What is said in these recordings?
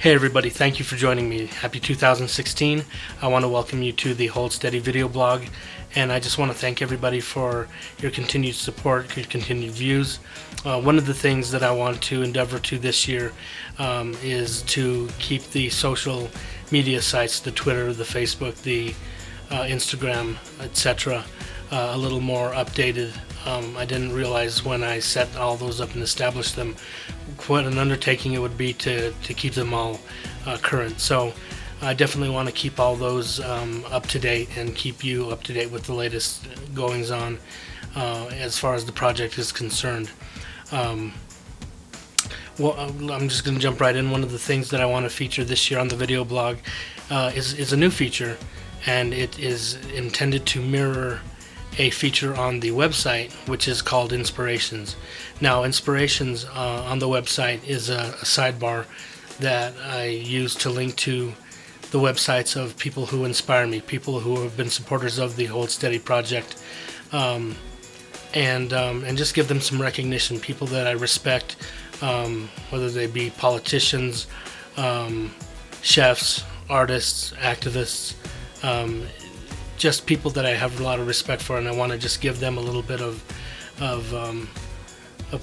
Hey everybody, thank you for joining me. Happy 2016. I want to welcome you to the Hold Steady video blog, and I just want to thank everybody for your continued support, your continued views. One of the things that I want to endeavor to this year is to keep the social media sites, the Twitter, the Facebook, the Instagram, etc., a little more updated. I didn't realize when I set all those up and established them what an undertaking it would be to keep them all current. So I definitely want to keep all those up to date and keep you up to date with the latest goings on as far as the project is concerned. I'm just going to jump right in. One of the things that I want to feature this year on the video blog is a new feature, and it is intended to mirror a feature on the website which is called Inspirations. Now, Inspirations on the website is a sidebar that I use to link to the websites of people who inspire me, people who have been supporters of the Hold Steady project, and just give them some recognition, people that I respect, whether they be politicians, chefs, artists, activists, just people that I have a lot of respect for, and I want to just give them a little bit of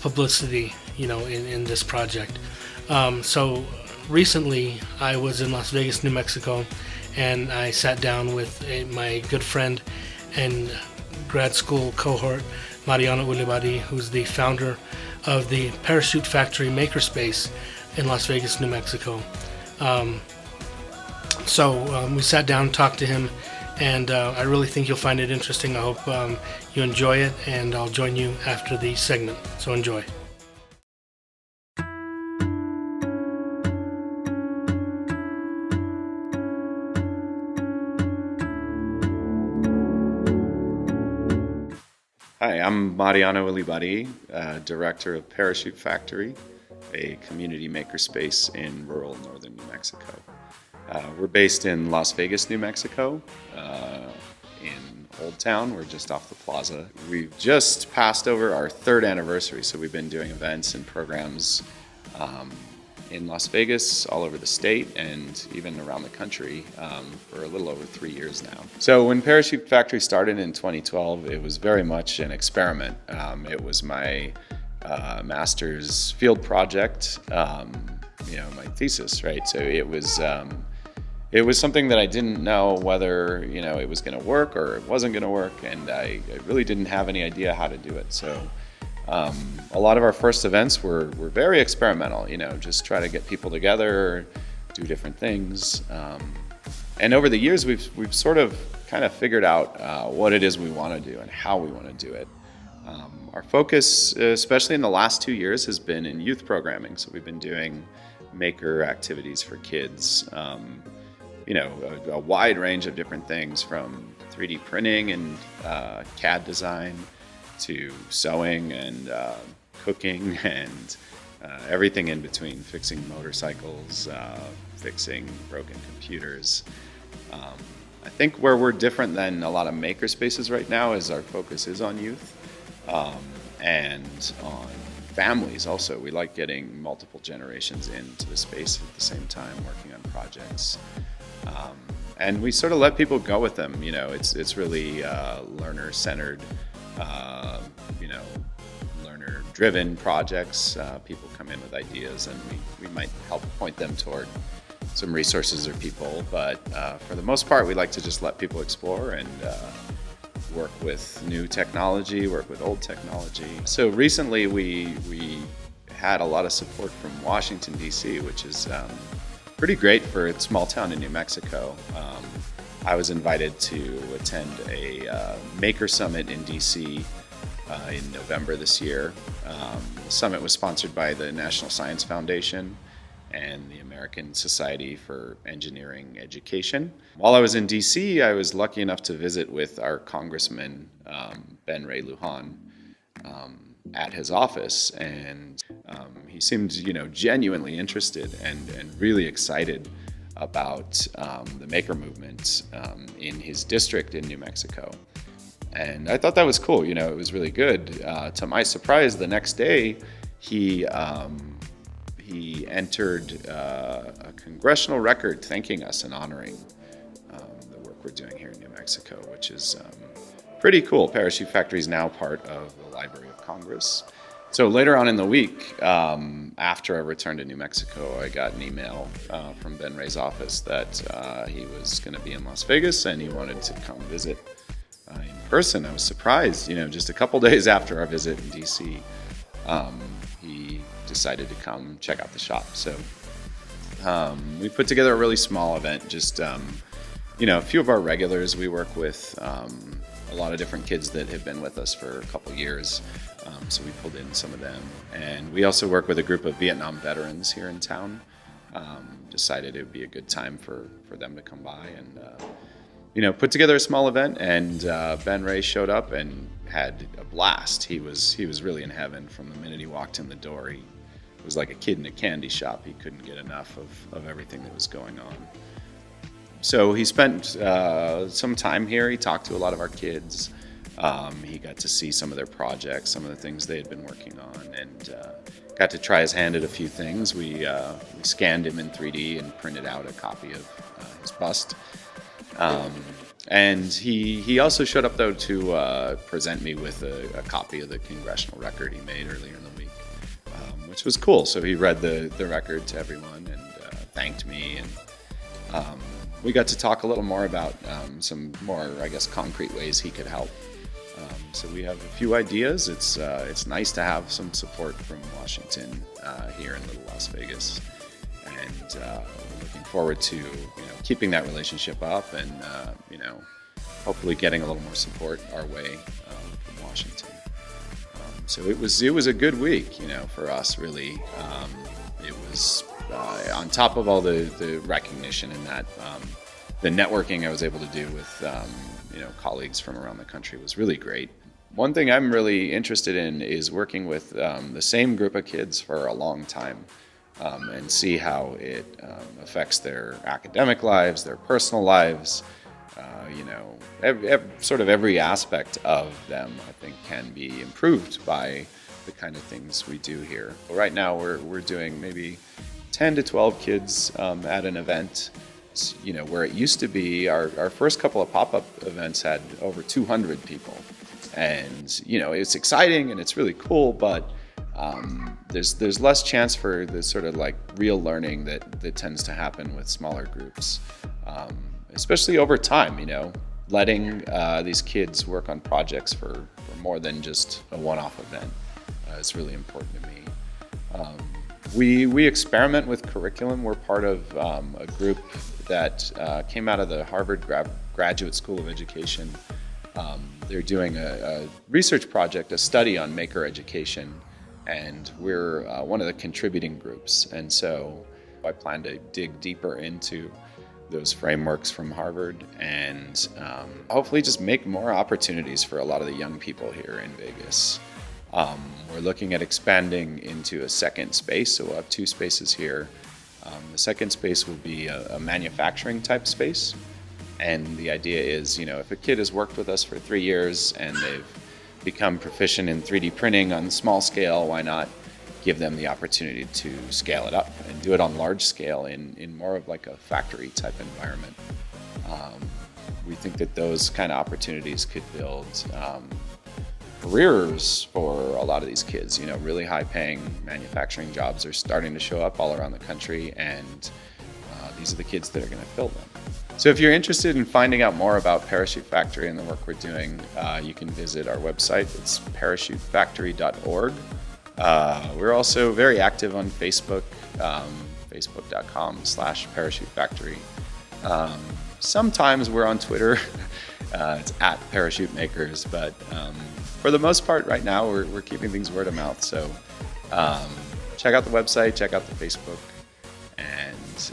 publicity, in this project. So recently, I was in Las Vegas, New Mexico, and I sat down with my good friend and grad school cohort, Mariano Ulibarri, who's the founder of the Parachute Factory Makerspace in Las Vegas, New Mexico. So we sat down and talked to him, and I really think you'll find it interesting. I hope you enjoy it, and I'll join you after the segment. So enjoy. Hi, I'm Mariano Ulibarri, director of Parachute Factory, a community makerspace in rural northern New Mexico. We're based in Las Vegas, New Mexico, in Old Town. We're just off the plaza. We've just passed over our 3rd anniversary, so we've been doing events and programs in Las Vegas, all over the state, and even around the country for a little over 3 years now. So when Parachute Factory started in 2012, it was very much an experiment. It was my master's field project, my thesis, right? So it was something that I didn't know whether, it was going to work or it wasn't going to work, and I really didn't have any idea how to do it. So a lot of our first events were very experimental, just try to get people together, do different things. And over the years, we've sort of kind of figured out what it is we want to do and how we want to do it. Our focus, especially in the last 2 years, has been in youth programming. So we've been doing maker activities for kids, a wide range of different things, from 3D printing and CAD design to sewing and cooking and everything in between, fixing motorcycles, fixing broken computers. I think where we're different than a lot of maker spaces right now is our focus is on youth and on families also. We like getting multiple generations into the space at the same time, working on projects. And we sort of let people go with them. It's really learner-centered, learner-driven projects. People come in with ideas, and we might help point them toward some resources or people. But for the most part, we like to just let people explore and work with new technology, work with old technology. So recently, we had a lot of support from Washington, D.C., which is pretty great for a small town in New Mexico. I was invited to attend a Maker Summit in DC in November this year. The summit was sponsored by the National Science Foundation and the American Society for Engineering Education. While I was in DC, I was lucky enough to visit with our Congressman, Ben Ray Lujan, at his office, and he seemed, genuinely interested and really excited about the maker movement in his district in New Mexico. And I thought that was cool. It was really good. To my surprise, the next day, he he entered a congressional record thanking us and honoring the work we're doing here in New Mexico, which is pretty cool. Parachute Factory is now part of the Library of Congress. So later on in the week, after I returned to New Mexico, I got an email from Ben Ray's office that he was going to be in Las Vegas and he wanted to come visit in person. I was surprised, just a couple days after our visit in DC, he decided to come check out the shop. So we put together a really small event, just a few of our regulars. We work with a lot of different kids that have been with us for a couple years. So we pulled in some of them. And we also work with a group of Vietnam veterans here in town. Decided it would be a good time for them to come by and, put together a small event. And Ben Ray showed up and had a blast. He was really in heaven from the minute he walked in the door. He was like a kid in a candy shop. He couldn't get enough of everything that was going on. So he spent some time here. He talked to a lot of our kids. He got to see some of their projects, some of the things they had been working on, and got to try his hand at a few things. We scanned him in 3D and printed out a copy of his bust. And he also showed up, though, to present me with a copy of the congressional record he made earlier in the week, which was cool. So he read the record to everyone and thanked me, and we got to talk a little more about some more, concrete ways he could help. So we have a few ideas. It's nice to have some support from Washington here in Little Las Vegas, and we're looking forward to keeping that relationship up, and hopefully getting a little more support our way from Washington. So it was a good week, for us, really. It was on top of all the recognition and that the networking I was able to do with colleagues from around the country was really great. One thing I'm really interested in is working with the same group of kids for a long time, and see how it affects their academic lives, their personal lives. Every aspect of them, I think, can be improved by the kind of things we do here. Right now, we're doing maybe 10 to 12 kids at an event. Where it used to be, our first couple of pop-up events had over 200 people. And, it's exciting and it's really cool, but there's less chance for the sort of like real learning that tends to happen with smaller groups, especially over time, letting these kids work on projects for more than just a one-off event is really important to me. We experiment with curriculum. We're part of a group that came out of the Harvard Graduate School of Education. They're doing a research project, a study on maker education, and we're one of the contributing groups. And so I plan to dig deeper into those frameworks from Harvard and hopefully just make more opportunities for a lot of the young people here in Vegas. We're looking at expanding into a second space, so we'll have two spaces here. The second space will be a manufacturing type space, and the idea is, if a kid has worked with us for 3 years and they've become proficient in 3D printing on small scale, why not give them the opportunity to scale it up and do it on large scale in more of like a factory type environment. We think that those kind of opportunities could build careers for a lot of these kids. Really high-paying manufacturing jobs are starting to show up all around the country, and these are the kids that are going to fill them. So if you're interested in finding out more about Parachute Factory and the work we're doing, you can visit our website. It's parachutefactory.org. We're also very active on Facebook, facebook.com/parachutefactory. Sometimes we're on Twitter. It's at Parachute Makers, but for the most part right now we're keeping things word of mouth. So check out the website, check out the Facebook, and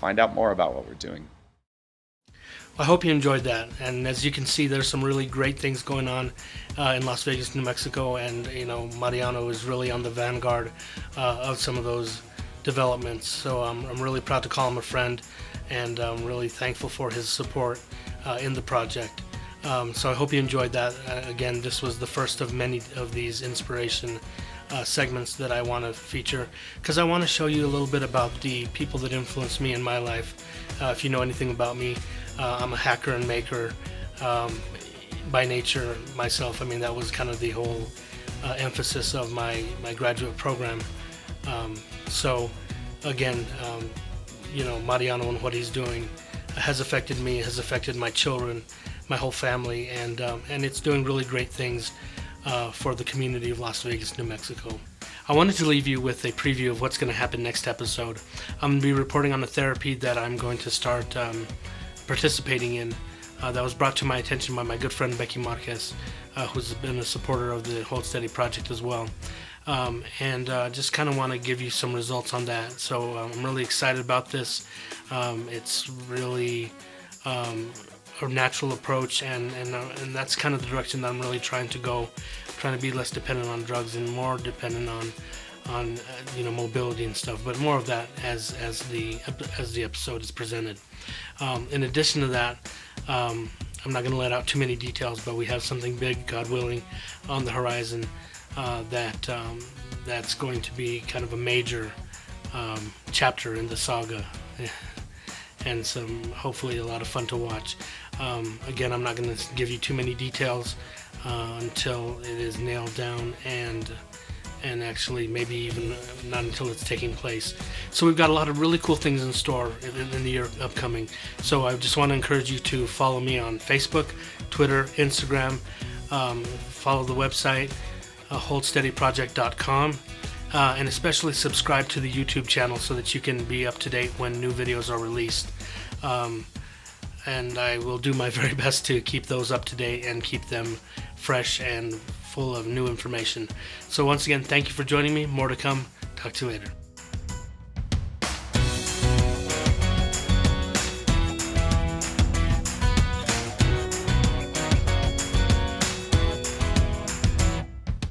find out more about what we're doing. I hope you enjoyed that, and as you can see, there's some really great things going on in Las Vegas, New Mexico, and Mariano is really on the vanguard of some of those developments. So I'm really proud to call him a friend, and I'm really thankful for his support in the project. So I hope you enjoyed that. Again, this was the first of many of these inspiration segments that I want to feature, because I want to show you a little bit about the people that influenced me in my life. If you know anything about me, I'm a hacker and maker by nature myself. I mean, that was kind of the whole emphasis of my graduate program. So again, Mariano and what he's doing has affected me, has affected my children, my whole family, and it's doing really great things for the community of Las Vegas, New Mexico. I wanted to leave you with a preview of what's going to happen next episode. I'm going to be reporting on a therapy that I'm going to start participating in. That was brought to my attention by my good friend Becky Marquez, who's been a supporter of the Hold Steady project as well. And just kind of want to give you some results on that. So I'm really excited about this. It's really a natural approach, and that's kind of the direction that I'm really trying to go, trying to be less dependent on drugs and more dependent on mobility and stuff. But more of that as the episode is presented. In addition to that, I'm not going to let out too many details, but we have something big, God willing, on the horizon. That's going to be kind of a major chapter in the saga, and hopefully a lot of fun to watch. Again, I'm not going to give you too many details until it is nailed down, and actually maybe even not until it's taking place. So we've got a lot of really cool things in store in the year upcoming. So I just want to encourage you to follow me on Facebook, Twitter, Instagram, follow the website, holdsteadyproject.com, and especially subscribe to the YouTube channel so that you can be up to date when new videos are released. And I will do my very best to keep those up to date and keep them fresh and full of new information. So once again, thank you for joining me. More to come. Talk to you later.